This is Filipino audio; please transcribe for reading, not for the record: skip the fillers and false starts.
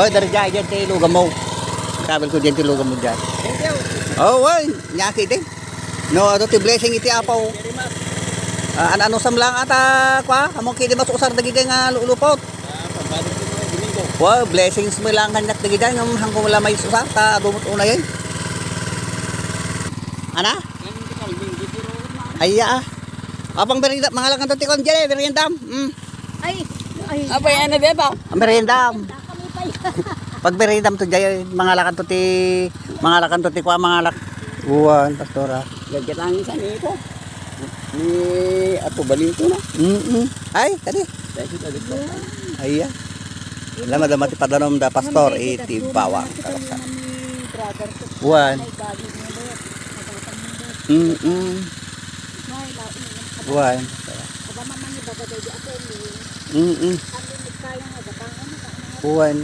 Oh, dari dyan tayo lugan mo. Sabi ko dyan tayo lugan mo dyan. Thank you. Oh, well, nyaki din. No, ito ti blessing iti apaw. Very much. Ano sam lang ata kwa, among kidi masusar dagiti nga lulupot. Pambalik ko mga Domingo. Wow, blessings mo lang kanyak dagiti ng hangkong wala may susar ta dumot una yun. Ana? Ayya. Apang merienda, mga lang kanto ti kon dyan, meriendam. Ay. Apa yan na beba? Meriendam. Kami pa yun. Pag meriendam to dyan, mga lakan to ti kwa, mga lak. Buwan, pastora. Gagkatangin sa nito. Ni Apo Balinto na. Ay, tadi. Ayya. Lama da mati padanom da pastor iti bawang karasan. Buwan. Buwan. Buwan.